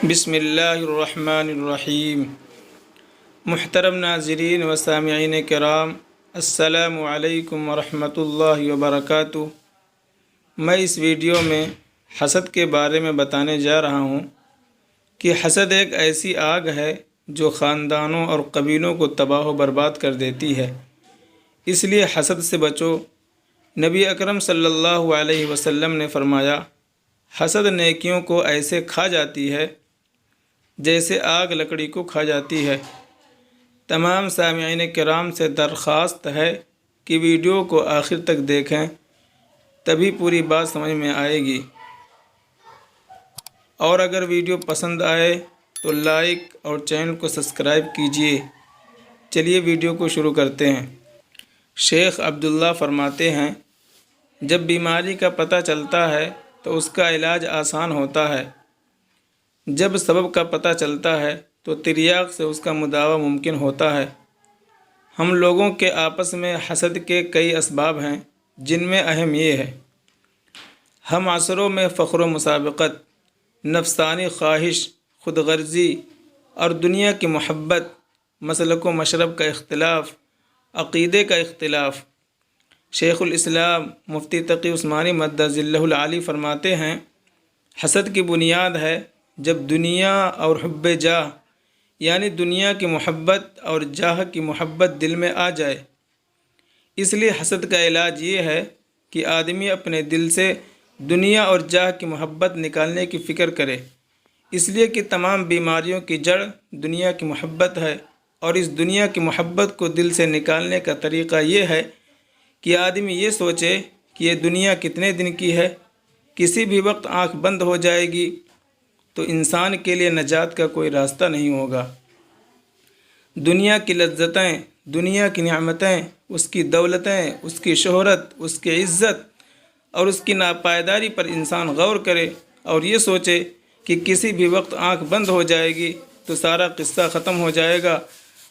بسم اللہ الرحمن الرحیم۔ محترم ناظرین و سامعین کرام، السلام علیکم ورحمۃ اللہ وبرکاتہ۔ میں اس ویڈیو میں حسد کے بارے میں بتانے جا رہا ہوں کہ حسد ایک ایسی آگ ہے جو خاندانوں اور قبیلوں کو تباہ و برباد کر دیتی ہے، اس لیے حسد سے بچو۔ نبی اکرم صلی اللہ علیہ وسلم نے فرمایا، حسد نیکیوں کو ایسے کھا جاتی ہے جیسے آگ لکڑی کو کھا جاتی ہے۔ تمام سامعین کرام سے درخواست ہے کہ ویڈیو کو آخر تک دیکھیں، تبھی پوری بات سمجھ میں آئے گی، اور اگر ویڈیو پسند آئے تو لائک اور چینل کو سبسکرائب کیجیے۔ چلیے ویڈیو کو شروع کرتے ہیں۔ شیخ عبداللہ فرماتے ہیں، جب بیماری کا پتہ چلتا ہے تو اس کا علاج آسان ہوتا ہے، جب سبب کا پتہ چلتا ہے تو تریاق سے اس کا مداوع ممکن ہوتا ہے۔ ہم لوگوں کے آپس میں حسد کے کئی اسباب ہیں، جن میں اہم یہ ہے: ہم عصروں میں فخر و مسابقت، نفسانی خواہش، خود غرضی اور دنیا کی محبت، مسلک و مشرب کا اختلاف، عقیدے کا اختلاف۔ شیخ الاسلام مفتی تقی عثمانی مدد ذلہ العالی فرماتے ہیں، حسد کی بنیاد ہے جب دنیا اور حب جاہ، یعنی دنیا کی محبت اور جاہ کی محبت دل میں آ جائے۔ اس لیے حسد کا علاج یہ ہے کہ آدمی اپنے دل سے دنیا اور جاہ کی محبت نکالنے کی فکر کرے، اس لیے کہ تمام بیماریوں کی جڑ دنیا کی محبت ہے، اور اس دنیا کی محبت کو دل سے نکالنے کا طریقہ یہ ہے کہ آدمی یہ سوچے کہ یہ دنیا کتنے دن کی ہے، کسی بھی وقت آنکھ بند ہو جائے گی، تو انسان کے لیے نجات کا کوئی راستہ نہیں ہوگا۔ دنیا کی لذتیں، دنیا کی نعمتیں، اس کی دولتیں، اس کی شہرت، اس کی عزت اور اس کی ناپائیداری پر انسان غور کرے اور یہ سوچے کہ کسی بھی وقت آنکھ بند ہو جائے گی تو سارا قصہ ختم ہو جائے گا،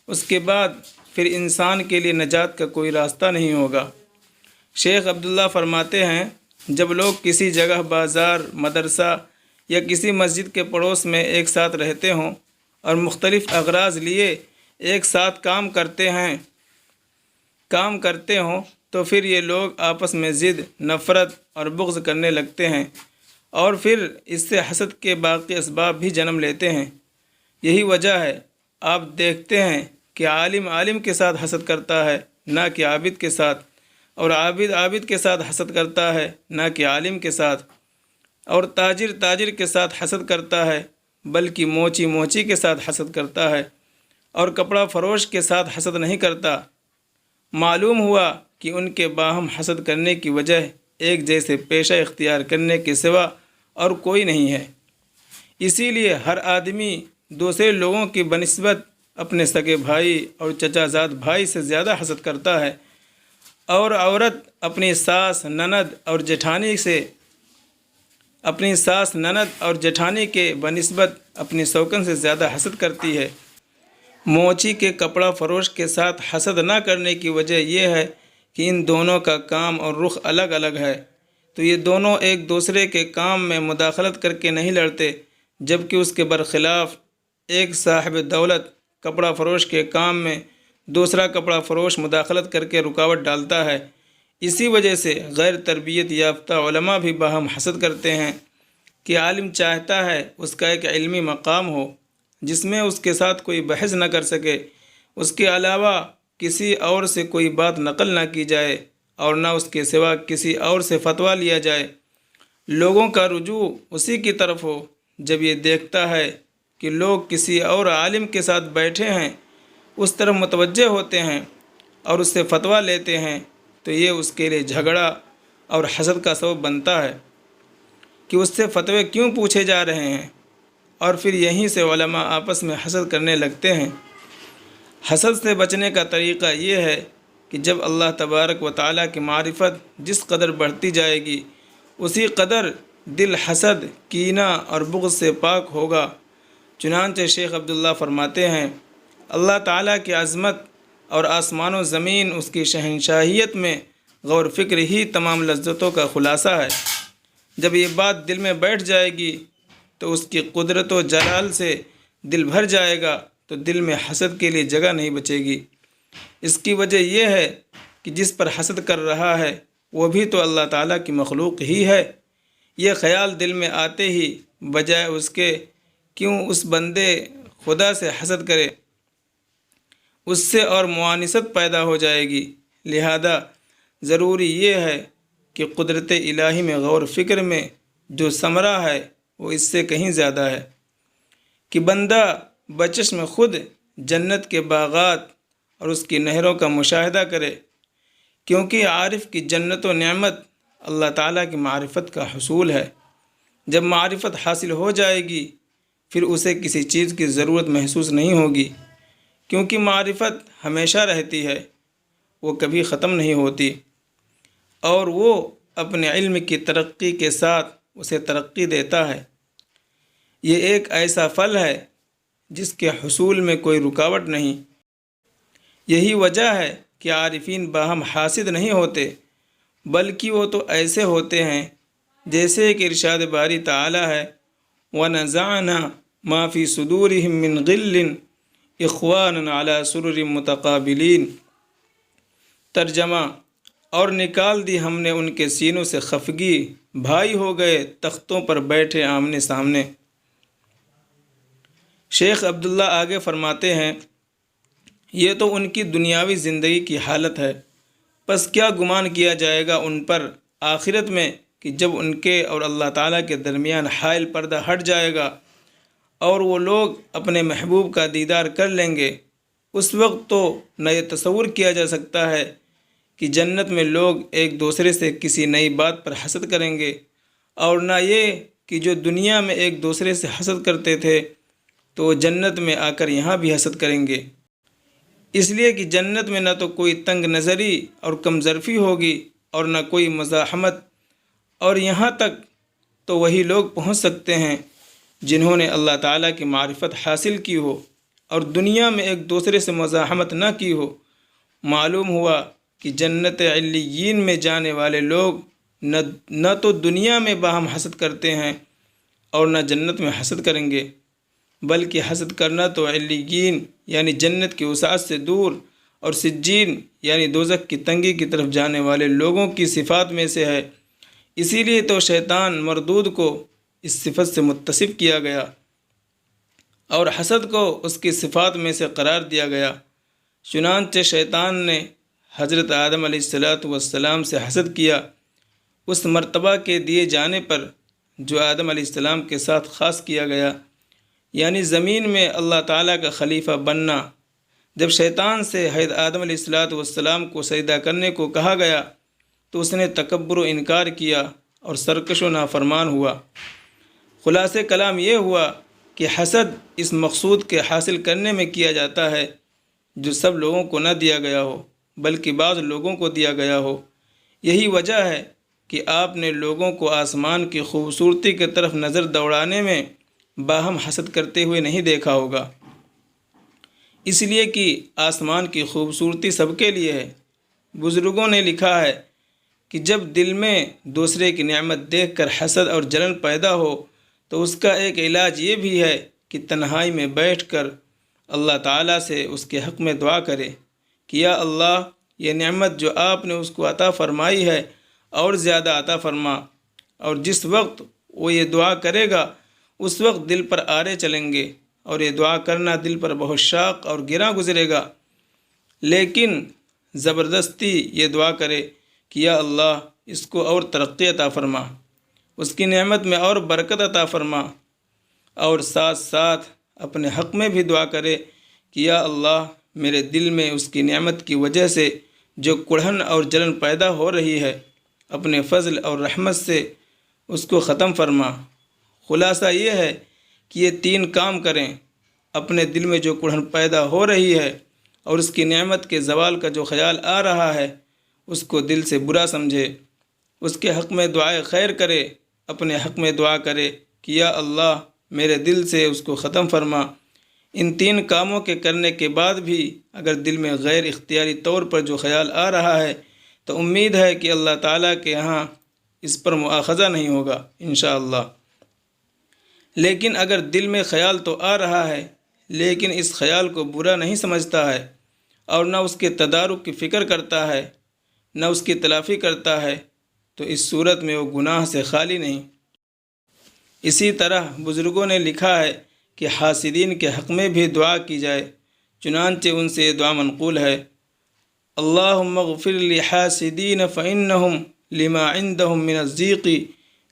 اس کے بعد پھر انسان کے لیے نجات کا کوئی راستہ نہیں ہوگا۔ شیخ عبداللہ فرماتے ہیں، جب لوگ کسی جگہ بازار، مدرسہ یا کسی مسجد کے پڑوس میں ایک ساتھ رہتے ہوں اور مختلف اغراض لیے ایک ساتھ کام کرتے ہوں تو پھر یہ لوگ آپس میں ضد، نفرت اور بغض کرنے لگتے ہیں، اور پھر اس سے حسد کے باقی اسباب بھی جنم لیتے ہیں۔ یہی وجہ ہے آپ دیکھتے ہیں کہ عالم عالم کے ساتھ حسد کرتا ہے، نہ کہ عابد کے ساتھ، اور عابد عابد کے ساتھ حسد کرتا ہے، نہ کہ عالم کے ساتھ، اور تاجر تاجر کے ساتھ حسد کرتا ہے بلکہ موچی موچی کے ساتھ حسد کرتا ہے، اور کپڑا فروش کے ساتھ حسد نہیں کرتا۔ معلوم ہوا کہ ان کے باہم حسد کرنے کی وجہ ایک جیسے پیشہ اختیار کرنے کے سوا اور کوئی نہیں ہے۔ اسی لیے ہر آدمی دوسرے لوگوں کی بنسبت اپنے سگے بھائی اور چچا زاد بھائی سے زیادہ حسد کرتا ہے، اور عورت اپنی ساس، نند اور جٹھانی کے بنسبت اپنی سوکن سے زیادہ حسد کرتی ہے۔ موچی کے کپڑا فروش کے ساتھ حسد نہ کرنے کی وجہ یہ ہے کہ ان دونوں کا کام اور رخ الگ الگ ہے، تو یہ دونوں ایک دوسرے کے کام میں مداخلت کر کے نہیں لڑتے، جبکہ اس کے برخلاف ایک صاحب دولت کپڑا فروش کے کام میں دوسرا کپڑا فروش مداخلت کر کے رکاوٹ ڈالتا ہے۔ اسی وجہ سے غیر تربیت یافتہ علماء بھی باہم حسد کرتے ہیں کہ عالم چاہتا ہے اس کا ایک علمی مقام ہو جس میں اس کے ساتھ کوئی بحث نہ کر سکے، اس کے علاوہ کسی اور سے کوئی بات نقل نہ کی جائے، اور نہ اس کے سوا کسی اور سے فتویٰ لیا جائے۔ لوگوں کا رجوع اسی کی طرف ہو۔ جب یہ دیکھتا ہے کہ لوگ کسی اور عالم کے ساتھ بیٹھے ہیں، اس طرف متوجہ ہوتے ہیں اور اس سے فتویٰ لیتے ہیں، تو یہ اس کے لیے جھگڑا اور حسد کا سبب بنتا ہے کہ اس سے فتوے کیوں پوچھے جا رہے ہیں، اور پھر یہیں سے علماء آپس میں حسد کرنے لگتے ہیں۔ حسد سے بچنے کا طریقہ یہ ہے کہ جب اللہ تبارک و تعالیٰ کی معرفت جس قدر بڑھتی جائے گی، اسی قدر دل حسد، کینہ اور بغض سے پاک ہوگا۔ چنانچہ شیخ عبداللہ فرماتے ہیں، اللہ تعالیٰ کی عظمت اور آسمان و زمین اس کی شہنشاہیت میں غور فکر ہی تمام لذتوں کا خلاصہ ہے۔ جب یہ بات دل میں بیٹھ جائے گی تو اس کی قدرت و جلال سے دل بھر جائے گا تو دل میں حسد کے لیے جگہ نہیں بچے گی۔ اس کی وجہ یہ ہے کہ جس پر حسد کر رہا ہے وہ بھی تو اللہ تعالیٰ کی مخلوق ہی ہے۔ یہ خیال دل میں آتے ہی بجائے اس کے کیوں اس بندے خدا سے حسد کرے، اس سے اور معانست پیدا ہو جائے گی۔ لہذا ضروری یہ ہے کہ قدرت الہی میں غور فکر میں جو ثمرہ ہے وہ اس سے کہیں زیادہ ہے کہ بندہ بچشم خود جنت کے باغات اور اس کی نہروں کا مشاہدہ کرے، کیونکہ عارف کی جنت و نعمت اللہ تعالیٰ کی معرفت کا حصول ہے۔ جب معرفت حاصل ہو جائے گی پھر اسے کسی چیز کی ضرورت محسوس نہیں ہوگی، کیونکہ معرفت ہمیشہ رہتی ہے، وہ کبھی ختم نہیں ہوتی، اور وہ اپنے علم کی ترقی کے ساتھ اسے ترقی دیتا ہے۔ یہ ایک ایسا پھل ہے جس کے حصول میں کوئی رکاوٹ نہیں۔ یہی وجہ ہے کہ عارفین باہم حاسد نہیں ہوتے، بلکہ وہ تو ایسے ہوتے ہیں جیسے کہ ارشاد باری تعالیٰ ہے وَنَزَعْنَا مَا فِي صُدُورِهِم مِّن غِلٍّ إِخْوَانًا عَلَى سُرُرٍ مُتَقَابِلِينَ۔ ترجمہ: اور نکال دی ہم نے ان کے سینوں سے خفگی، بھائی ہو گئے تختوں پر بیٹھے آمنے سامنے۔ شیخ عبداللہ آگے فرماتے ہیں یہ تو ان کی دنیاوی زندگی کی حالت ہے، پس کیا گمان کیا جائے گا ان پر آخرت میں کہ جب ان کے اور اللہ تعالیٰ کے درمیان حائل پردہ ہٹ جائے گا اور وہ لوگ اپنے محبوب کا دیدار کر لیں گے، اس وقت تو نہ یہ تصور کیا جا سکتا ہے کہ جنت میں لوگ ایک دوسرے سے کسی نئی بات پر حسد کریں گے، اور نہ یہ کہ جو دنیا میں ایک دوسرے سے حسد کرتے تھے تو وہ جنت میں آ کر یہاں بھی حسد کریں گے۔ اس لیے کہ جنت میں نہ تو کوئی تنگ نظری اور کم ظرفی ہوگی اور نہ کوئی مزاحمت، اور یہاں تک تو وہی لوگ پہنچ سکتے ہیں جنہوں نے اللہ تعالیٰ کی معرفت حاصل کی ہو اور دنیا میں ایک دوسرے سے مزاحمت نہ کی ہو۔ معلوم ہوا کہ جنت علیین میں جانے والے لوگ نہ تو دنیا میں باہم حسد کرتے ہیں اور نہ جنت میں حسد کریں گے، بلکہ حسد کرنا تو علیین یعنی جنت کی وسعت سے دور اور سجین یعنی دوزخ کی تنگی کی طرف جانے والے لوگوں کی صفات میں سے ہے۔ اسی لیے تو شیطان مردود کو اس صفت سے متصف کیا گیا اور حسد کو اس کی صفات میں سے قرار دیا گیا۔ چنانچہ شیطان نے حضرت آدم علیہ السلام سے حسد کیا اس مرتبہ کے دیے جانے پر جو آدم علیہ السلام کے ساتھ خاص کیا گیا، یعنی زمین میں اللہ تعالیٰ کا خلیفہ بننا۔ جب شیطان سے حضرت آدم علیہ السلام کو سجدہ کرنے کو کہا گیا تو اس نے تکبر و انکار کیا اور سرکش و نافرمان ہوا۔ خلاصہ کلام یہ ہوا کہ حسد اس مقصود کے حاصل کرنے میں کیا جاتا ہے جو سب لوگوں کو نہ دیا گیا ہو بلکہ بعض لوگوں کو دیا گیا ہو۔ یہی وجہ ہے کہ آپ نے لوگوں کو آسمان کی خوبصورتی کی طرف نظر دوڑانے میں باہم حسد کرتے ہوئے نہیں دیکھا ہوگا، اس لیے کہ آسمان کی خوبصورتی سب کے لیے ہے۔ بزرگوں نے لکھا ہے کہ جب دل میں دوسرے کی نعمت دیکھ کر حسد اور جلن پیدا ہو تو اس کا ایک علاج یہ بھی ہے کہ تنہائی میں بیٹھ کر اللہ تعالیٰ سے اس کے حق میں دعا کرے کہ یا اللہ یہ نعمت جو آپ نے اس کو عطا فرمائی ہے اور زیادہ عطا فرما۔ اور جس وقت وہ یہ دعا کرے گا اس وقت دل پر آرے چلیں گے اور یہ دعا کرنا دل پر بہت شاق اور گراں گزرے گا، لیکن زبردستی یہ دعا کرے کہ یا اللہ اس کو اور ترقی عطا فرما، اس کی نعمت میں اور برکت عطا فرما، اور ساتھ ساتھ اپنے حق میں بھی دعا کرے کہ یا اللہ میرے دل میں اس کی نعمت کی وجہ سے جو کڑھن اور جلن پیدا ہو رہی ہے اپنے فضل اور رحمت سے اس کو ختم فرما۔ خلاصہ یہ ہے کہ یہ تین کام کریں: اپنے دل میں جو کڑھن پیدا ہو رہی ہے اور اس کی نعمت کے زوال کا جو خیال آ رہا ہے اس کو دل سے برا سمجھے، اس کے حق میں دعائے خیر کرے، اپنے حق میں دعا کرے کہ یا اللہ میرے دل سے اس کو ختم فرما۔ ان تین کاموں کے کرنے کے بعد بھی اگر دل میں غیر اختیاری طور پر جو خیال آ رہا ہے تو امید ہے کہ اللہ تعالیٰ کے یہاں اس پر مؤاخذہ نہیں ہوگا انشاءاللہ۔ لیکن اگر دل میں خیال تو آ رہا ہے لیکن اس خیال کو برا نہیں سمجھتا ہے اور نہ اس کے تدارک کی فکر کرتا ہے نہ اس کی تلافی کرتا ہے تو اس صورت میں وہ گناہ سے خالی نہیں۔ اسی طرح بزرگوں نے لکھا ہے کہ حاسدین کے حق میں بھی دعا کی جائے، چنانچہ ان سے یہ دعا منقول ہے: اللہم اغفر لحاسدین فإنہم لما عندهم من الضیق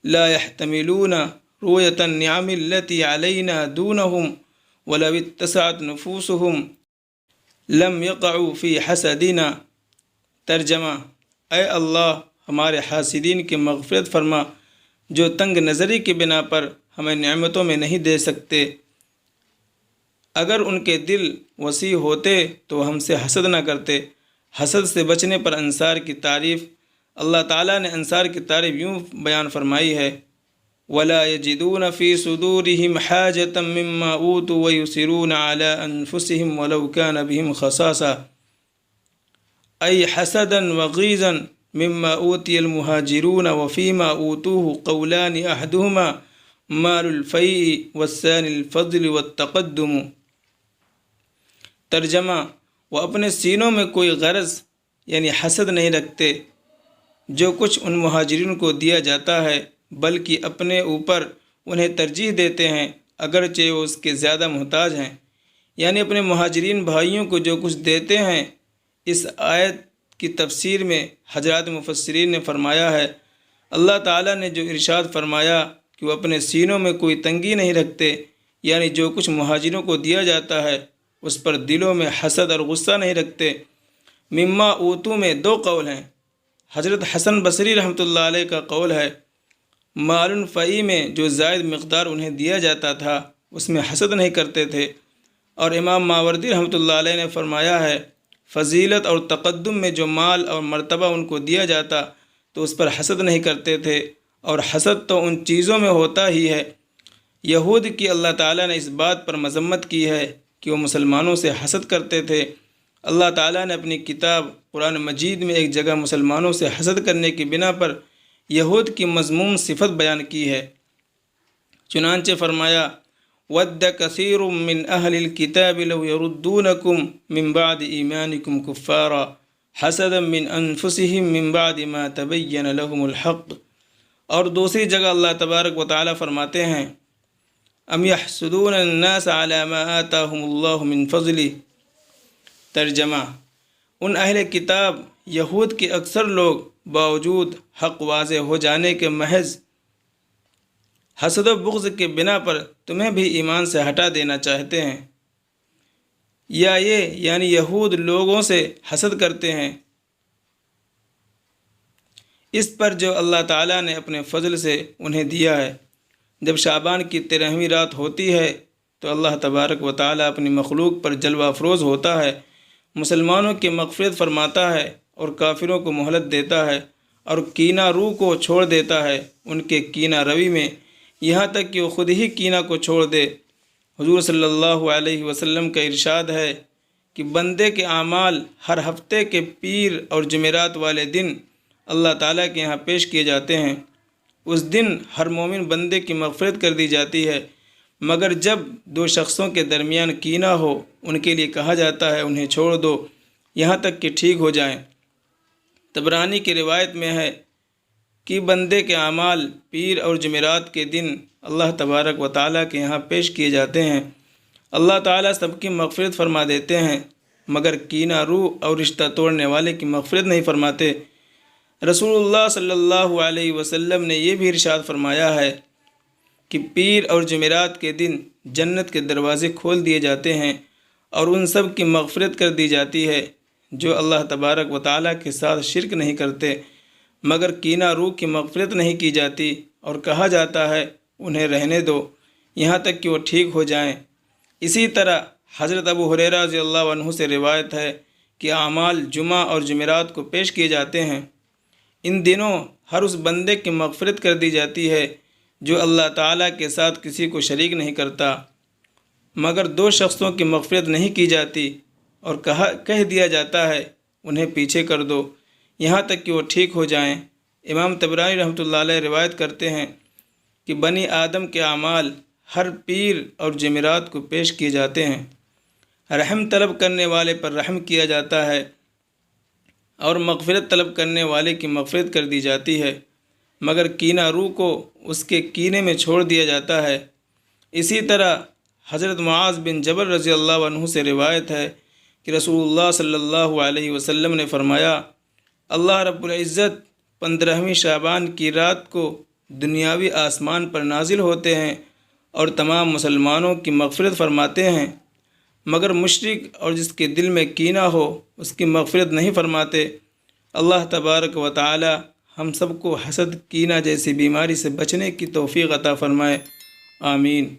لا يحتملون رؤیت النعم التي علینا دونہم ولو اتسعت نفوسہم لم يقعوا فی حسدنا۔ ترجمہ: اے اللہ، ہمارے حاسدین کی مغفرت فرما جو تنگ نظری کی بنا پر ہمیں نعمتوں میں نہیں دے سکتے۔ اگر ان کے دل وسیع ہوتے تو ہم سے حسد نہ کرتے۔ حسد سے بچنے پر انصار کی تعریف، اللہ تعالیٰ نے انصار کی تعریف یوں بیان فرمائی ہے: وَلَا يَجِدُونَ فِي صُدُورِهِمْ حَاجَةً مِّمَّا أُوتُوا وَيُؤْثِرُونَ عَلَىٰ أَنفُسِهِمْ وَلَوْ كَانَ بِهِمْ خَصَاصَةٌ أي حسدا وغيظا مما أوتي المهاجرون وفيما أوتوه قولان أحدهما مال الفيء والثاني الفضل والتقدم۔ ترجمہ: وہ اپنے سینوں میں کوئی غرض یعنی حسد نہیں رکھتے جو کچھ ان مہاجرین کو دیا جاتا ہے، بلکہ اپنے اوپر انہیں ترجیح دیتے ہیں اگرچہ وہ اس کے زیادہ محتاج ہیں، یعنی اپنے مہاجرین بھائیوں کو جو کچھ دیتے ہیں۔ اس آیت کی تفسیر میں حضرات مفسرین نے فرمایا ہے، اللہ تعالیٰ نے جو ارشاد فرمایا کہ وہ اپنے سینوں میں کوئی تنگی نہیں رکھتے، یعنی جو کچھ مہاجروں کو دیا جاتا ہے اس پر دلوں میں حسد اور غصہ نہیں رکھتے۔ مما اوتو میں دو قول ہیں۔ حضرت حسن بصری رحمۃ اللہ علیہ کا قول ہے مال فئی میں جو زائد مقدار انہیں دیا جاتا تھا اس میں حسد نہیں کرتے تھے، اور امام ماوردی رحمۃ اللہ علیہ نے فرمایا ہے فضیلت اور تقدم میں جو مال اور مرتبہ ان کو دیا جاتا تو اس پر حسد نہیں کرتے تھے، اور حسد تو ان چیزوں میں ہوتا ہی ہے۔ یہود کی اللہ تعالیٰ نے اس بات پر مذمت کی ہے کہ وہ مسلمانوں سے حسد کرتے تھے۔ اللہ تعالیٰ نے اپنی کتاب قرآن مجید میں ایک جگہ مسلمانوں سے حسد کرنے کی بنا پر یہود کی مذموم صفت بیان کی ہے، چنانچہ فرمایا وَدَّ كَثِيرٌ مِّنْ أَهْلِ الْكِتَابِ لَوْ يَرُدُّونَكُمْ مِّن بَعْدِ إِيمَانِكُمْ كُفَّارًا حَسَدًا مِّنْ أَنفُسِهِمْ مِّن بَعْدِ مَا تَبَيَّنَ لَهُمُ الْحَقُّ۔ اور دوسری جگہ اللہ تبارک و تعالیٰ فرماتے ہیں ام يحسدون الناس على ما آتاهم الله من فضله۔ ترجمہ: ان اہل کتاب یہود کے اکثر لوگ باوجود حق واضح ہو جانے کے محض حسد و بغض کے بنا پر تمہیں بھی ایمان سے ہٹا دینا چاہتے ہیں، یا یہ یعنی یہود لوگوں سے حسد کرتے ہیں اس پر جو اللہ تعالیٰ نے اپنے فضل سے انہیں دیا ہے۔ جب شعبان کی 13ویں رات ہوتی ہے تو اللہ تبارک و تعالیٰ اپنی مخلوق پر جلوہ افروز ہوتا ہے، مسلمانوں کی مغفرت فرماتا ہے اور کافروں کو مہلت دیتا ہے، اور کینہ رو کو چھوڑ دیتا ہے ان کے کینہ روی میں، یہاں تک کہ وہ خود ہی کینہ کو چھوڑ دے۔ حضور صلی اللہ علیہ وسلم کا ارشاد ہے کہ بندے کے اعمال ہر ہفتے کے پیر اور جمعرات والے دن اللہ تعالیٰ کے یہاں پیش کیے جاتے ہیں۔ اس دن ہر مومن بندے کی مغفرت کر دی جاتی ہے، مگر جب دو شخصوں کے درمیان کینہ ہو ان کے لیے کہا جاتا ہے انہیں چھوڑ دو یہاں تک کہ ٹھیک ہو جائیں۔ طبرانی کی روایت میں ہے کہ بندے کے اعمال پیر اور جمعرات کے دن اللہ تبارک و تعالیٰ کے یہاں پیش کیے جاتے ہیں، اللہ تعالیٰ سب کی مغفرت فرما دیتے ہیں، مگر کینہ رو اور رشتہ توڑنے والے کی مغفرت نہیں فرماتے۔ رسول اللہ صلی اللہ علیہ وسلم نے یہ بھی ارشاد فرمایا ہے کہ پیر اور جمعرات کے دن جنت کے دروازے کھول دیے جاتے ہیں اور ان سب کی مغفرت کر دی جاتی ہے جو اللہ تبارک و تعالیٰ کے ساتھ شرک نہیں کرتے، مگر کینہ رو کی مغفرت نہیں کی جاتی اور کہا جاتا ہے انہیں رہنے دو یہاں تک کہ وہ ٹھیک ہو جائیں۔ اسی طرح حضرت ابو ہریرہ رضی اللہ عنہ سے روایت ہے کہ اعمال جمعہ اور جمعرات کو پیش کیے جاتے ہیں، ان دنوں ہر اس بندے کی مغفرت کر دی جاتی ہے جو اللہ تعالیٰ کے ساتھ کسی کو شریک نہیں کرتا، مگر دو شخصوں کی مغفرت نہیں کی جاتی اور کہہ دیا جاتا ہے انہیں پیچھے کر دو یہاں تک کہ وہ ٹھیک ہو جائیں۔ امام طبرانی رحمۃ اللہ علیہ روایت کرتے ہیں کہ بنی آدم کے اعمال ہر پیر اور جمعرات کو پیش کیے جاتے ہیں۔ رحم طلب کرنے والے پر رحم کیا جاتا ہے اور مغفرت طلب کرنے والے کی مغفرت کر دی جاتی ہے، مگر کینہ رو کو اس کے کینے میں چھوڑ دیا جاتا ہے۔ اسی طرح حضرت معاذ بن جبل رضی اللہ عنہ سے روایت ہے کہ رسول اللہ صلی اللہ علیہ وسلم نے فرمایا، اللہ رب العزت 15ویں شعبان کی رات کو دنیاوی آسمان پر نازل ہوتے ہیں اور تمام مسلمانوں کی مغفرت فرماتے ہیں، مگر مشرک اور جس کے دل میں کینہ ہو اس کی مغفرت نہیں فرماتے۔ اللہ تبارک و تعالی ہم سب کو حسد، کینہ جیسی بیماری سے بچنے کی توفیق عطا فرمائے، آمین۔